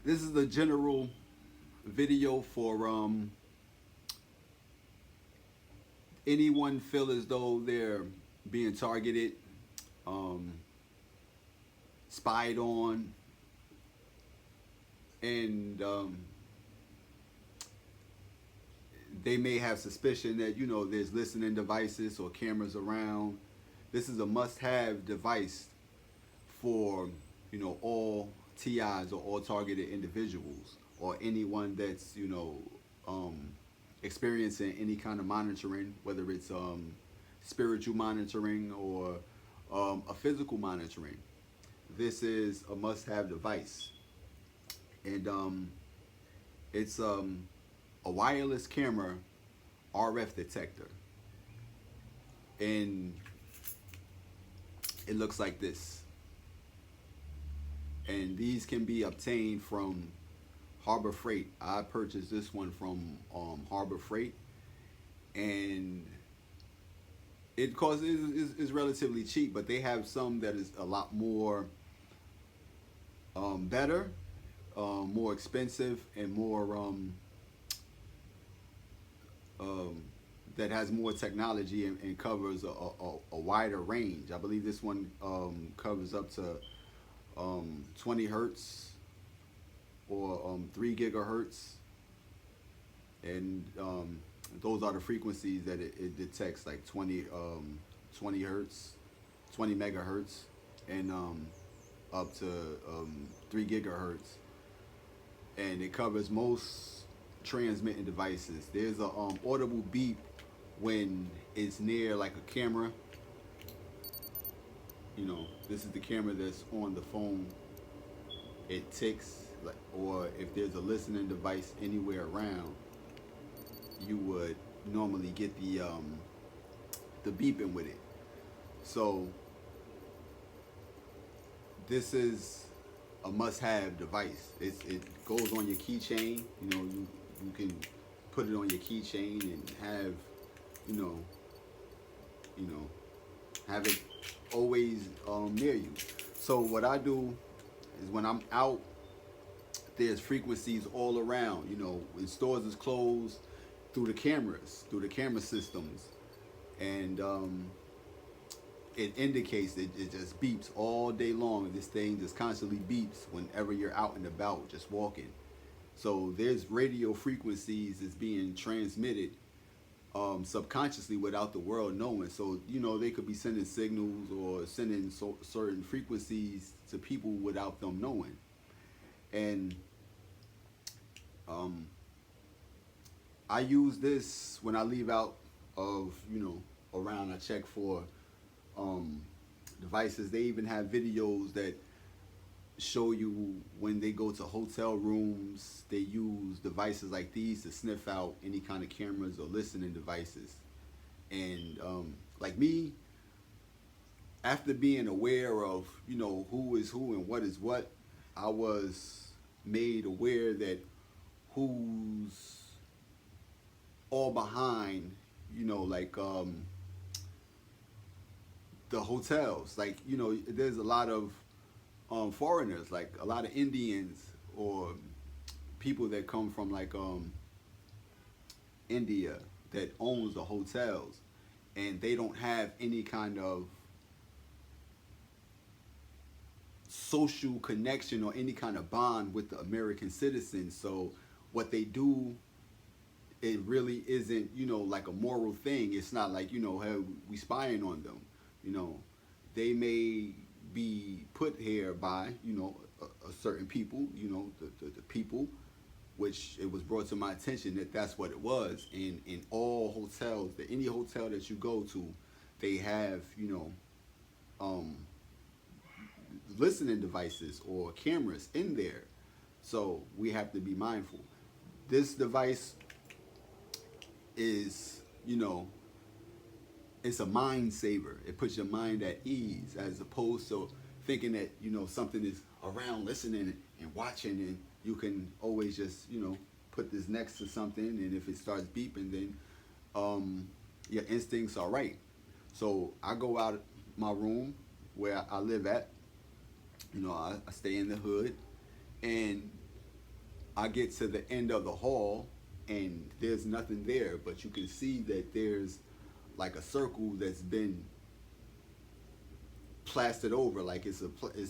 This is a general video for anyone feel as though they're being targeted, um, spied on, and they may have suspicion that there's listening devices or cameras around. This is a must-have device for all TIs or all targeted individuals or anyone that's um, experiencing any kind of monitoring, whether it's spiritual monitoring or a physical monitoring. This is a must-have device, and it's a wireless camera RF detector, and it looks like this. And these can be obtained from Harbor Freight. I purchased this one from Harbor Freight, and it costs is relatively cheap, but they have some that is a lot more better, more expensive, and more that has more technology and covers a wider range. I believe this one covers up to 20 hertz or 3 gigahertz, and those are the frequencies that it detects, like 20 hertz, 20 megahertz, and up to 3 gigahertz, and it covers most transmitting devices. There's a audible beep when it's near like a camera. This is the camera that's on the phone. It ticks, like, or if there's a listening device anywhere around, you would normally get the beeping with it. So this is a must-have device. It goes on your keychain. You can put it on your keychain and have you know you know have it always near you. So what I do is when I'm out, there's frequencies all around. When stores is closed, through the camera systems, and it indicates it just beeps all day long. This thing just constantly beeps whenever you're out and about, just walking. So there's radio frequencies that's being transmitted subconsciously without the world knowing. So they could be sending signals or sending certain frequencies to people without them knowing. And I use this when I leave out of around. I check for devices. They even have videos that show you when they go to hotel rooms, they use devices like these to sniff out any kind of cameras or listening devices. And like me, after being aware of who is who and what is what, I was made aware that who's all behind like the hotels. Like there's a lot of foreigners, like a lot of Indians or people that come from like India, that owns the hotels, and they don't have any kind of social connection or any kind of bond with the American citizens. So what they do, it really isn't like a moral thing. It's not like hey, we spying on them. They may be put here by a certain people, the people, which it was brought to my attention that that's what it was. And in all hotels, any hotel that you go to, they have listening devices or cameras in there. So we have to be mindful. This device is it's a mind saver. It puts your mind at ease, as opposed to thinking that something is around listening and watching, and you can always just put this next to something, and if it starts beeping, then your instincts are right. So I go out my room where I live at. I stay in the hood, and I get to the end of the hall and there's nothing there, but you can see that there's like a circle that's been plastered over, like it's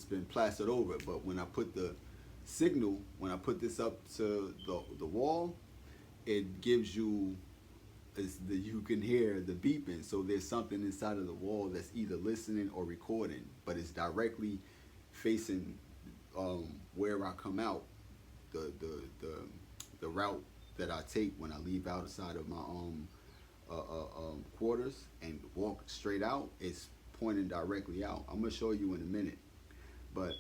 been plastered over. But when I put the signal, when I put this up to the wall, it gives you you can hear the beeping. So there's something inside of the wall that's either listening or recording, but it's directly facing where I come out, the route that I take when I leave outside of my quarters and walk straight out. It's pointing directly out. I'm gonna show you in a minute, but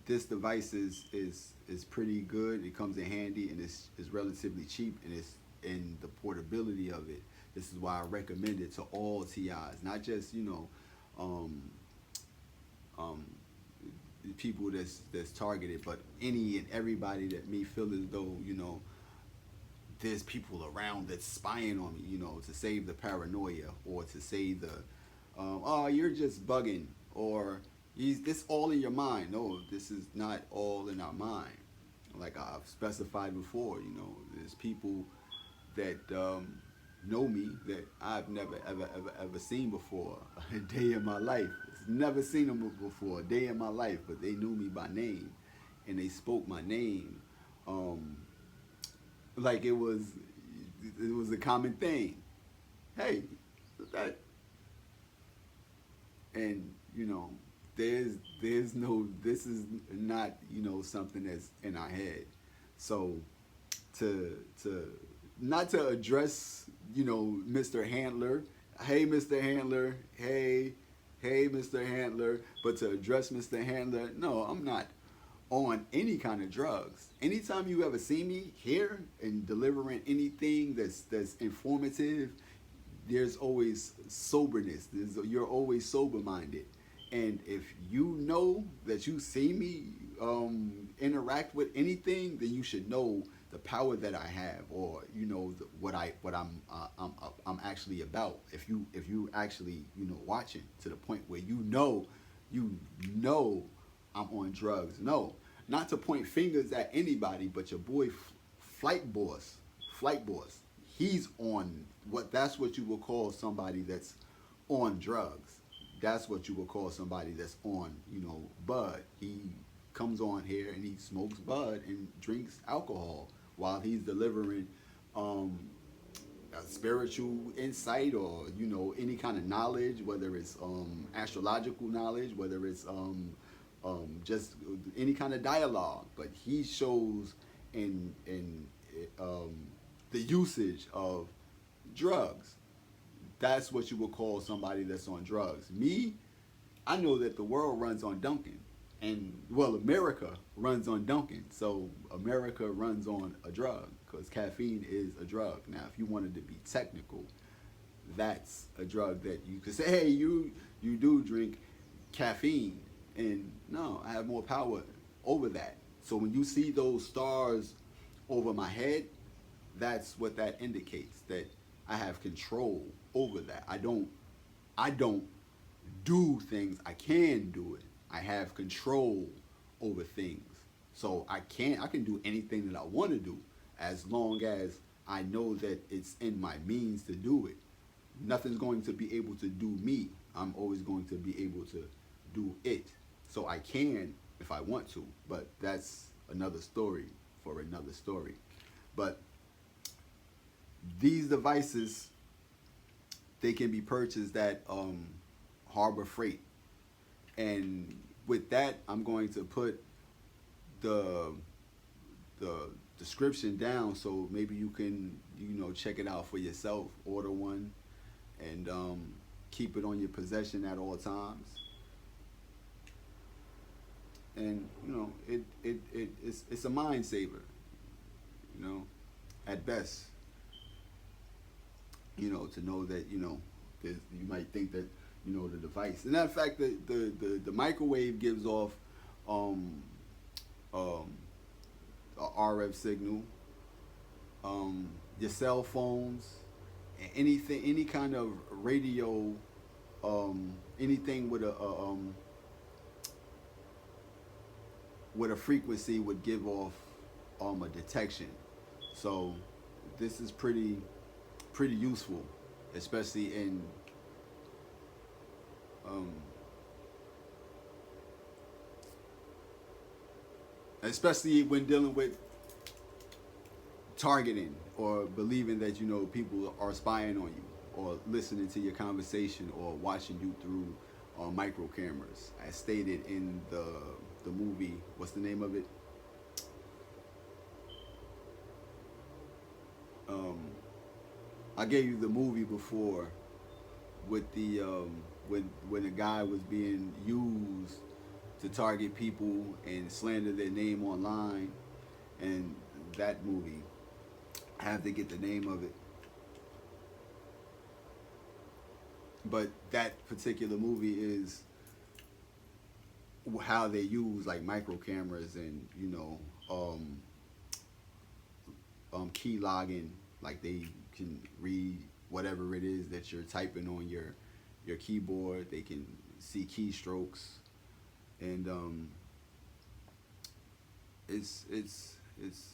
this device is pretty good. It comes in handy and it's relatively cheap, and it's in the portability of it. This is why I recommend it to all TIs, not just um, um, people that's targeted, but any and everybody that may feel as though there's people around that's spying on me, to save the paranoia or to say the oh, you're just bugging, or this all in your mind. No, this is not all in our mind. Like I've specified before, there's people that know me that I've never ever seen before a day in my life. Never seen them before a day in my life, but they knew me by name, and they spoke my name like it was a common thing. Hey, that, and there's no, this is not something that's in our head. So to not to address Mr. Handler, hey Mr. Handler, hey Mr. Handler, but to address Mr. Handler, no, I'm not on any kind of drugs. Anytime you ever see me here and delivering anything that's informative, there's always soberness. You're always sober minded, and if you know that you see me interact with anything, then you should know the power that I have, or what I'm actually about. If you actually watching to the point where you know I'm on drugs. No, not to point fingers at anybody, but your boy Flight Boss, he's on that's what you will call somebody that's on drugs. That's what you will call somebody that's on, bud. He comes on here and he smokes bud and drinks alcohol while he's delivering a spiritual insight, or any kind of knowledge, whether it's astrological knowledge, whether it's just any kind of dialogue. But he shows in the usage of drugs. That's what you would call somebody that's on drugs. Me, I know that the world runs on Dunkin', and well, America runs on Dunkin', so America runs on a drug, because caffeine is a drug. Now, if you wanted to be technical, that's a drug that you could say, hey, you do drink caffeine, and no, I have more power over that. So when you see those stars over my head, that's what that indicates, that I have control over that. I don't do things. I can do it. I have control over things. So I can do anything that I want to do, as long as I know that it's in my means to do it. Nothing's going to be able to do me. I'm always going to be able to do it. So I can if I want to, but that's another story for another story. But these devices, they can be purchased at Harbor Freight. And with that, I'm going to put the description down, so maybe you can check it out for yourself, order one, and keep it on your possession at all times. And it's a mind saver, at best. To know that you might think that the device. And in fact, the microwave gives off a RF signal. Your cell phones, anything, any kind of radio, anything with with a frequency would give off a detection. So this is pretty useful, especially in um, especially when dealing with targeting or believing that people are spying on you or listening to your conversation or watching you through micro cameras, as stated in the movie. What's the name of it? Um, I gave you the movie before with the when a guy was being used to target people and slander their name online, and that movie, I have to get the name of it. But that particular movie is how they use like micro cameras and key logging, like they can read whatever it is that you're typing on your keyboard. They can see keystrokes, and it's it's it's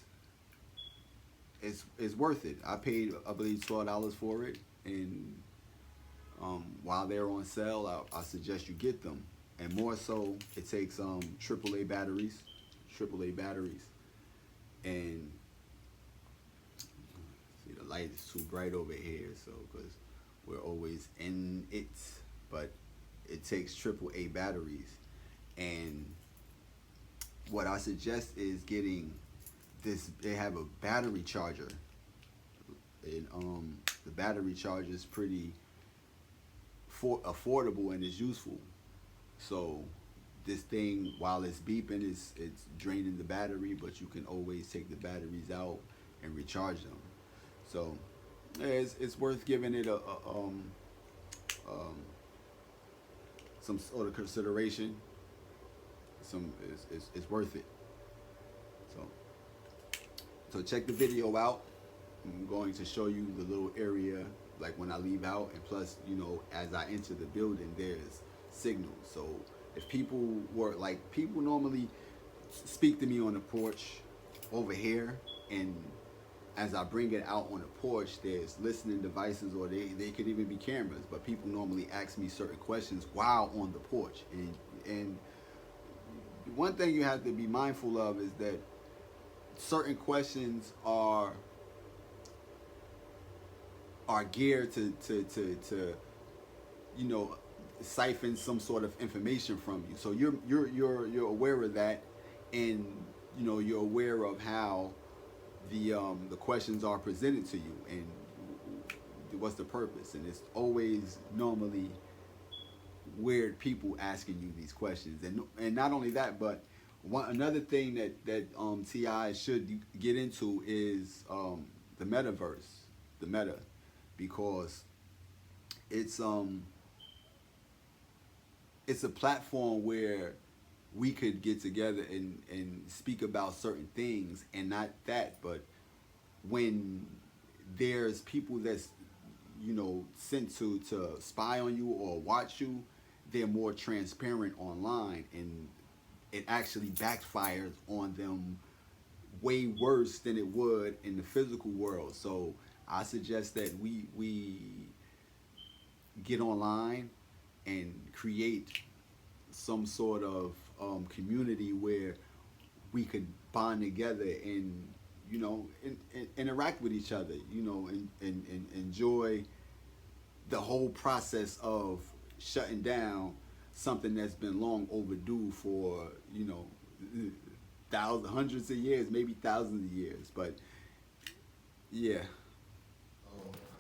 it's worth it. I paid, I believe, $12 for it, and while they're on sale, I suggest you get them. And more so, it takes AAA batteries, AAA batteries, and see the light is too bright over here, so because we're always in it, but it takes AAA batteries, and what I suggest is getting this. They have a battery charger, and the battery charger is pretty affordable and is useful. So this thing, while it's beeping, it's draining the battery, but you can always take the batteries out and recharge them. So yeah, it's worth giving it um, some sort of consideration. It's worth it. So so check the video out. I'm going to show you the little area like when I leave out, and plus, as I enter the building, there's signals. So if people normally speak to me on the porch over here, and as I bring it out on the porch, there's listening devices, or they could even be cameras, but people normally ask me certain questions while on the porch. And one thing you have to be mindful of is that certain questions are geared to siphon some sort of information from you. So you're aware of that, and you're aware of how the questions are presented to you and what's the purpose. And it's always normally weird people asking you these questions, and not only that, but another thing that Ti should get into is the metaverse, the meta, because it's a platform where we could get together and speak about certain things, and not that, but when there's people that's sent to spy on you or watch you, they're more transparent online, and it actually backfires on them way worse than it would in the physical world. So I suggest that we get online and create some sort of community where we could bond together and interact with each other, and enjoy the whole process of shutting down something that's been long overdue for thousands, hundreds of years, maybe thousands of years. But yeah,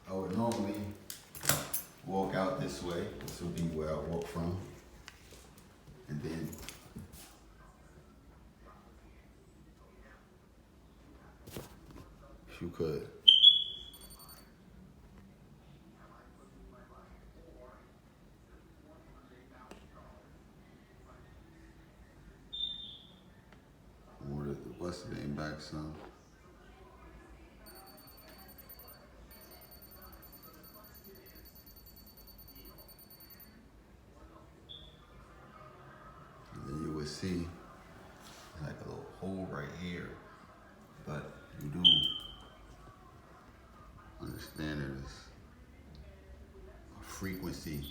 I would normally walk out this way. This would be where I walk from, and then if you could. What's the name back, son? And then you would see like a little hole right here, but you do understand that it's a frequency